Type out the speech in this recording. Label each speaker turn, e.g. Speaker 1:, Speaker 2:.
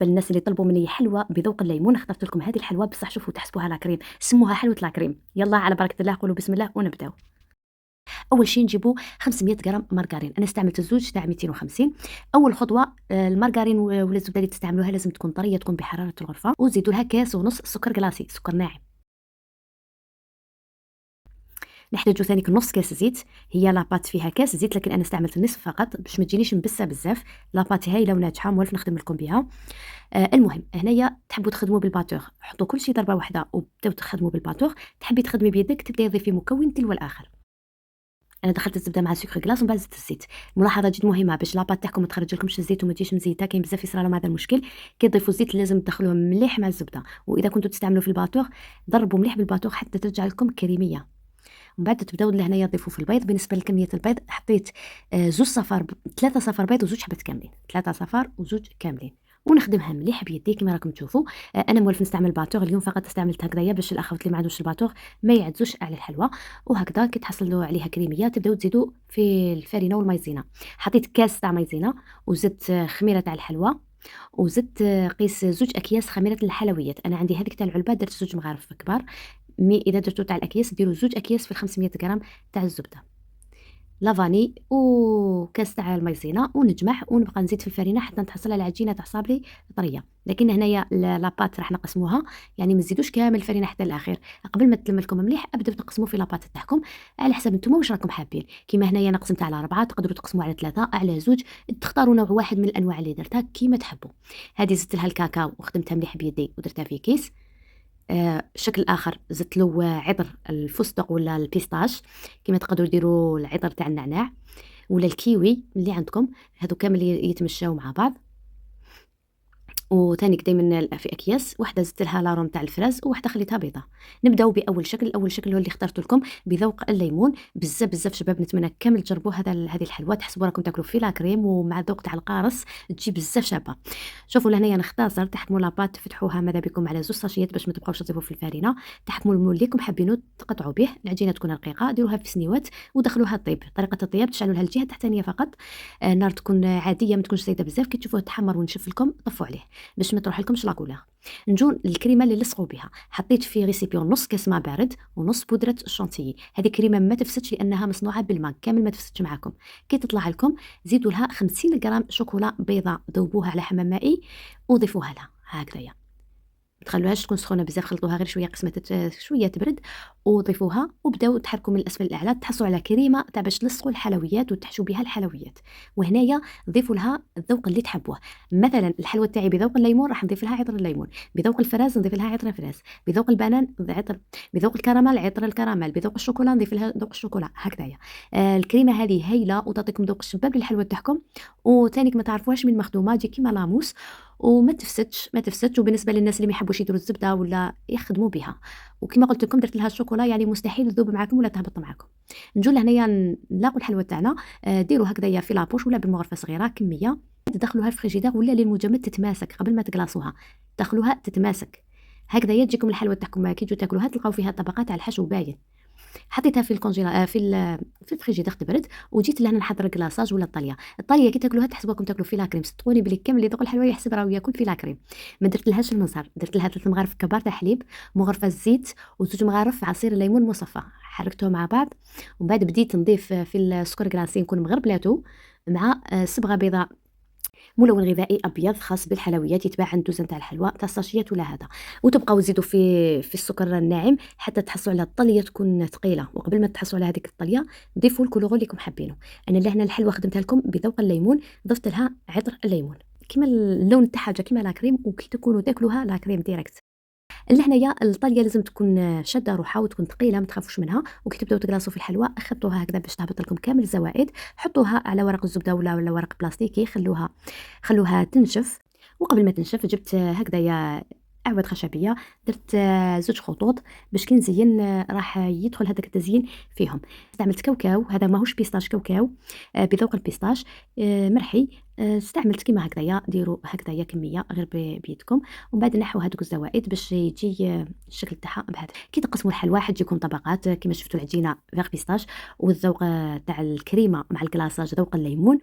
Speaker 1: الناس اللي طلبوا مني حلوى بذوق الليمون اخترت لكم هذه الحلوى، بصح شوفوا تحسبوها لاكريم، سموها حلوة لاكريم. يلا على بركة الله، قولوا بسم الله ونبداو. أول شي نجيبو 500 غرام مارغرين، أنا استعملت الزوج تاع 250. أول خطوة المارغرين ولا الزبدة اللي تستعملوها لازم تكون طرية، تكون بحرارة الغرفة، وتزيدوا لها كاس ونص سكر كلاصي، سكر ناعم. نحتاجو ثانيك نص كاس زيت، هي لاباط فيها كاس زيت لكن أنا استعملت النصف فقط باش ما تجينيش مبسة بزاف. لاباط هايلة وناجحة، موالف نخدم لكم بها. المهم هنايا تحبوا تخدموا بالباتور، حطوا كل شي ضربة واحدة وبداو تخدموا بالباتور. تحبي تخدمي بيدك تبداي تضيفي مكون تلو الآخر. أنا دخلت الزبدة مع سكر كلاص ومن بعد زدت الزيت. ملاحظة جد مهمة باش لاباط تاعكم ما تخرجلكمش الزيت وما تجيش مزيتة، كاين بزاف يصرالهم هذا المشكل. كي تضيفوا الزيت لازم تدخلوه مليح مع الزبدة، وإذا كنتوا تستعملوا في الباتور ضربوا مليح بالباتور حتى ترجع لكم كريمية. ومن بعد تبداو لهنايا تضيفوا في البيض. بالنسبة لكمية البيض حطيت زوج صفار 3 صفار بيض وزوج حبات كاملين، 3 صفار وزوج كاملين، ونخدمها مليح بيدي كما راكم تشوفوا. انا مولف نستعمل الباتور اليوم، فقط استعملت هكذايا باش الاخوات اللي ما عندوش الباتور ما يعزوش على الحلوى. وهكذا كي تحصلوا عليها كريميه تبداو تزيدوا في الفارينه والمايزينا. حطيت كاس تاع مايزينا وزدت خميره تاع الحلوى، وزدت قيس زوج اكياس خميره الحلويات. انا عندي هذيك تاع العلبه درت زوج مغارف كبار، مي اذا درتو تاع الاكياس ديروا زوج اكياس في 500 غرام تاع الزبده. لافاني وكاس تاع المايزينا ونجمع ونبقى نزيد في الفرينه حتى نتحصل على عجينه تاع صابلي طريه. لكن هنايا لاباط راح نقسموها، يعني ما تزيدوش كامل الفرينه حتى الاخير. قبل ما تلم لكم مليح ابداو تقسموا في لاباط تاعكم على حسب نتوما واش راكم حابين. كيما هنايا انا قسمتها على 4، تقدروا تقسموا على 3 على 2، تختاروا نوع واحد من الانواع اللي درتها كيما تحبوا. هذه زدت لها الكاكاو وخدمتها مليح بيدي ودرتها في كيس. شكل آخر زدت له عطر الفستق ولا البيستاش، كيما تقدروا ديروا العطر تاع النعناع ولا الكيوي اللي عندكم، هادو كامل يتمشاو مع بعض. وثانيك دايما في اكياس، واحده زدت لها لاروم تاع الفراز وواحده خليتها بيضه. نبداو باول شكل. اول شكل هو اللي اخترت لكم بذوق الليمون. بزاف بزاف شباب نتمنى كامل تجربوا هذه الحلوى، تحسبوا راكم تاكلوا في لاكريم ومع الذوق تاع القارص تجي بزاف شابه. شوفوا لهنايا نختصر، تحكموا لاباط تفتحوها ماذا بكم على زوج ساشيات باش ما تبقاوش تضيفوا في الفارينه. تحكموا المول اللي راكم حابينو تقطعوا به، العجينه تكون رقيقه، ديروها في سنيوات ودخلوها طيب. طريقه الطياب تشعلوا لها الجهه التحتانيه فقط، النار تكون عاديه ما تكونش زايده بزاف. كي تشوفوه تحمر ونشف لكم طفوا عليه باش ما تروح لكمش لاكولار. نجو الكريمه اللي لصقوا بها، حطيت في ريسيبيون نص كاس ماء بارد ونص بودره الشونتيي. هذه كريمه ما تفسدش لانها مصنوعه بالماء، كامل ما تفسدش معكم. كي تطلع لكم زيدوا لها 50 غرام شوكولا بيضاء، ذوبوها على حمام مائي وضيفوها لها هكذايا. ما تخلوهاش تكون سخونه بزاف، خلطوها غير شويه قسمه شويه تبرد وضيفوها وبداو تحركوا من الاسفل للاعلى تحصلوا على كريمه تاع باش تلصقوا الحلويات وتحشوا بها الحلويات. وهنايا ضيفوا لها الذوق اللي تحبوه. مثلا الحلوى تاعي بذوق الليمون راح نضيف لها عطر الليمون، بذوق الفراز نضيف لها عطر الفراز، بذوق البنان عطر، بذوق الكراميل عطر الكراميل، بذوق الشوكولا نضيف لها ذوق الشوكولا هكذايا. الكريمه هذه هايله وتعطيكم ذوق الشباب للحلوى تاعكم، وثانيك ما تعرفوهاش من مخدومه تجي كيما لاموس وما تفسدش ما تفسدش. وبالنسبه للناس اللي ما يحبوش يديروا الزبده ولا يخدموا بها، وكما قلت لكم درت لها الشوكولا يعني مستحيل تذوب معكم ولا تهبط معكم. نجو لهنايا نلاقوا الحلوى تاعنا. ديروا هكذايا في لابوش ولا بالمغرفه صغيره كميه، تدخلوها في الفريجيدير ولا للمجمد تتماسك قبل ما تقلاصوها، دخلوها تتماسك هكذايا تجيكم الحلوى تاعكم. كي تجوا تاكلوها تلقاو فيها طبقات على الحشو باين. حطيتها في الكونجيلا في الفريجيدير تبرد، وجيت لهنا نحضر كلاصاج ولا الطاليه. الطاليه كي تاكلوها تحسبوكم تاكلوا في لاكريم، صدقوني بلي كامل اللي يذوق الحلوى يحسب راهو ياكل في لاكريم. ما درت لهاش المنظر، درت لها 3 مغارف كبار تاع حليب، مغرفه زيت وزوج مغارف عصير ليمون مصفى، حركتهم مع بعض. ومن بعد بديت نضيف في السكر كلاصي نكون مغربلاته مع صبغه بيضاء، ملون غذائي ابيض خاص بالحلويات يتباع عند دوزن تاع الحلوى تاع الساشيات ولا هذا. وتبقاو تزيدوا في السكر الناعم حتى تحصلوا على الطليه تكون ثقيله. وقبل ما تحصلوا على هذيك الطليه ضيفوا الكولورو اللي راكم حابينه. انا لهنا الحلوى خدمتها لكم بذوق الليمون، ضفت لها عطر الليمون كيما اللون تاعها جا كيما لاكريم، وكي تكونوا تاكلوها لاكريم ديريكت. لهنايا الطاليه لازم تكون شاده روحها وتكون ثقيله ما تخافوش منها. وكي تبداو تقلاصوا في الحلوى خطوها هكذا باش تهبط لكم كامل الزوائد، حطوها على ورق الزبده ولا ورق بلاستيكي، خلوها تنشف. وقبل ما تنشف جبت هكذايا اعواد خشبيه، درت زوج خطوط باش كي نزين راح يدخل هذاك التزيين فيهم. استعملت كاوكاو، هذا ماهوش بيستاش، كاوكاو بذوق البيستاش مرحي. استعملت كيما هكذايا، ديروا هكذايا كميه غير بيدكم. ومن بعد نحوا هذوك الزوائد باش يجي الشكل تاعها بهذا. كي تقسموا الحلوى حتجيكم طبقات كيما شفتوا العجينه فيغ بيستاش، والذوق تاع الكريمه مع الكلاصاج ذوق الليمون.